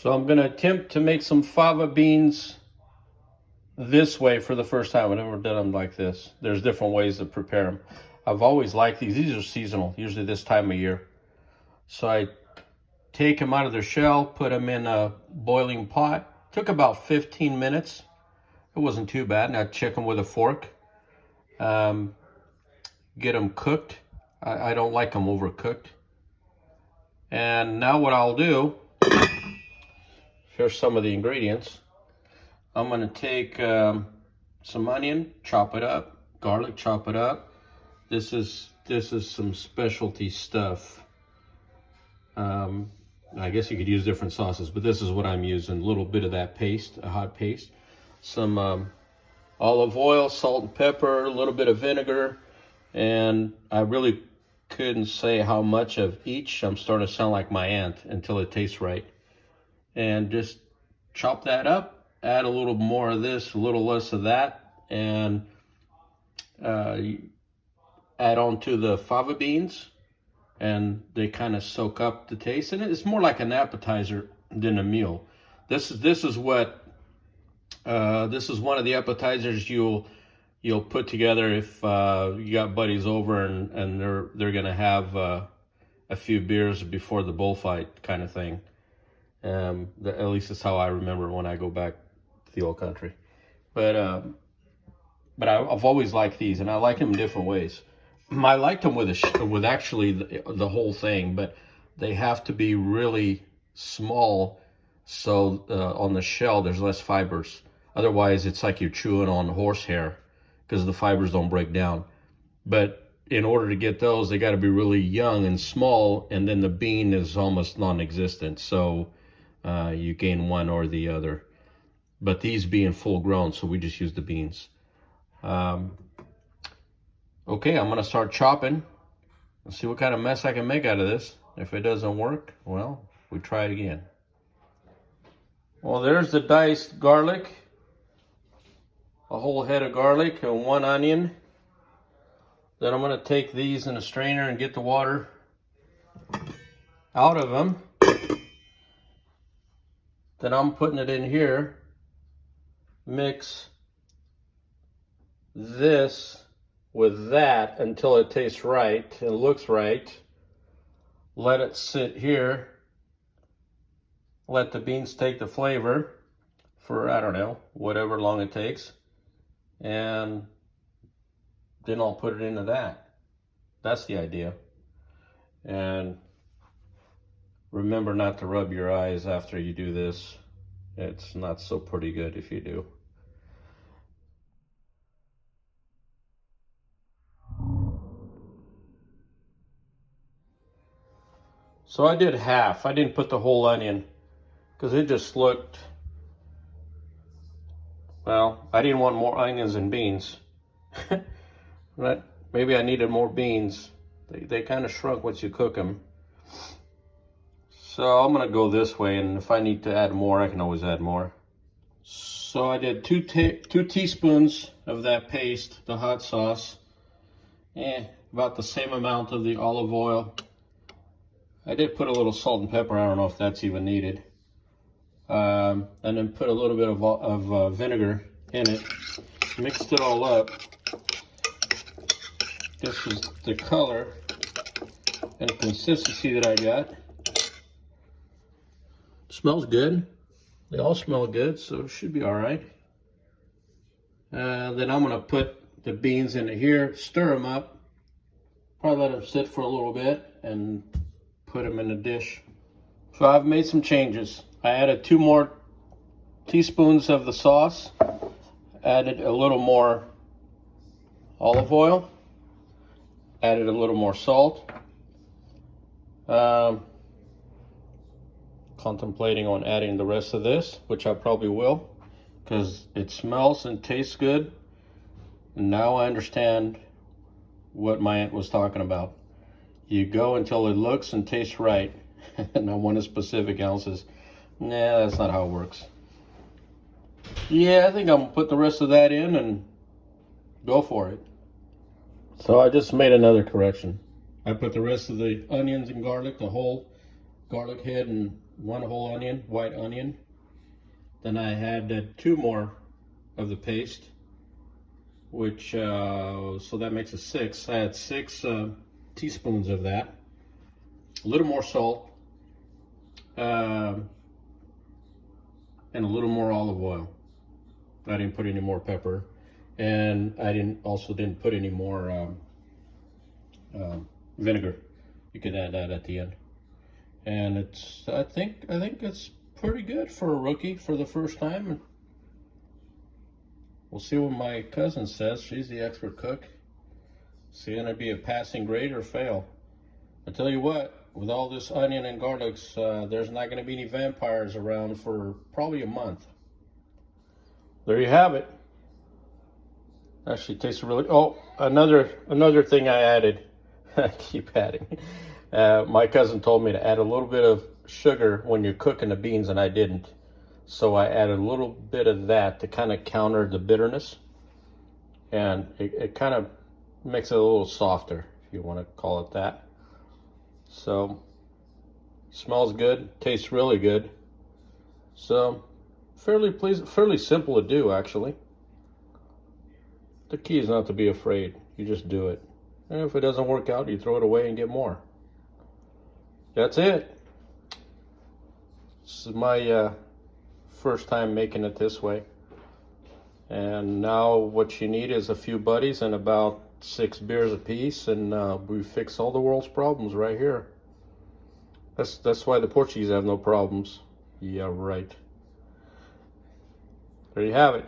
So I'm going to attempt to make some fava beans this way for the first time. I've never done them like this. There's different ways to prepare them. I've always liked these. These are seasonal, usually this time of year. So I take them out of their shell, put them in a boiling pot. Took about 15 minutes. It wasn't too bad. And I check them with a fork. Get them cooked. I don't like them overcooked. And now what I'll do, here's some of the ingredients. I'm going to take some onion, chop it up, garlic, chop it up. This is some specialty stuff. I guess you could use different sauces, but this is what I'm using. A little bit of that paste, a hot paste. Some olive oil, salt and pepper, a little bit of vinegar. And I really couldn't say how much of each. I'm starting to sound like my aunt until it tastes right. And just chop that up, add a little more of this, a little less of that, and add on to the fava beans, and they kind of soak up the taste. And it's more like an appetizer than a meal. This is one of the appetizers you'll put together if you got buddies over and they're gonna have a few beers before the bullfight kind of thing. At least that's how I remember when I go back to the old country. But I've always liked these, and I like them in different ways. I liked them with actually the whole thing, but they have to be really small, so on the shell there's less fibers. Otherwise, it's like you're chewing on horsehair because the fibers don't break down. But in order to get those, they got to be really young and small, and then the bean is almost non-existent. So you gain one or the other. But these being full grown, so we just use the beans. Okay, I'm gonna start chopping. Let's see what kind of mess I can make out of this. If it doesn't work, well, we try it again. Well, there's the diced garlic. A whole head of garlic and one onion. Then I'm gonna take these in a strainer and get the water out of them. Then I'm putting it in here. Mix this with that until it tastes right and looks right. Let it sit here. Let the beans take the flavor for, I don't know, whatever long it takes. And then I'll put it into that. That's the idea. And remember not to rub your eyes after you do this. It's not so pretty good if you do. So I did half. I didn't put the whole onion because it just looked, well, I didn't want more onions and beans. But maybe I needed more beans. They kind of shrunk once you cook them. So I'm gonna go this way, and if I need to add more, I can always add more. So I did two teaspoons of that paste, the hot sauce, about the same amount of the olive oil. I did put a little salt and pepper. I don't know if that's even needed. And then put a little bit of vinegar in it. Mixed it all up. This is the color and consistency that I got. Smells good. They all smell good, so it should be all right. Then I'm gonna put the beans into here, stir them up, probably let them sit for a little bit, and put them in a dish. So I've made some changes. I added 2 more teaspoons of the sauce, added a little more olive oil, added a little more salt. Contemplating on adding the rest of this, which I probably will, because it smells and tastes good. And now I understand what my aunt was talking about. You go until it looks and tastes right. And I want a specific ounces. Nah, that's not how it works. Yeah, I think I'm gonna put the rest of that in and go for it. So I just made another correction. I put the rest of the onions and garlic, the whole, garlic head and 1 whole onion, white onion. Then I had 2 more of the paste, which, so that makes it 6. I had 6 teaspoons of that. A little more salt, and a little more olive oil. I didn't put any more pepper, and I didn't put any more vinegar. You could add that at the end, and I think it's pretty good for a rookie for the first time. We'll see what my cousin says. She's the expert cook. See, gonna be a passing grade or fail. I tell you what, with all this onion and garlics, there's not gonna be any vampires around for probably a month. There you have it. Actually tastes really, oh, another thing I added. I keep adding. My cousin told me to add a little bit of sugar when you're cooking the beans, and I didn't. So I added a little bit of that to kind of counter the bitterness. And it kind of makes it a little softer, if you want to call it that. So, smells good, tastes really good. So, fairly simple to do, actually. The key is not to be afraid. You just do it. And if it doesn't work out, you throw it away and get more. That's it. This is my first time making it this way. And now what you need is a few buddies and about 6 beers apiece, and we fix all the world's problems right here. That's why the Portuguese have no problems. Yeah, right. There you have it.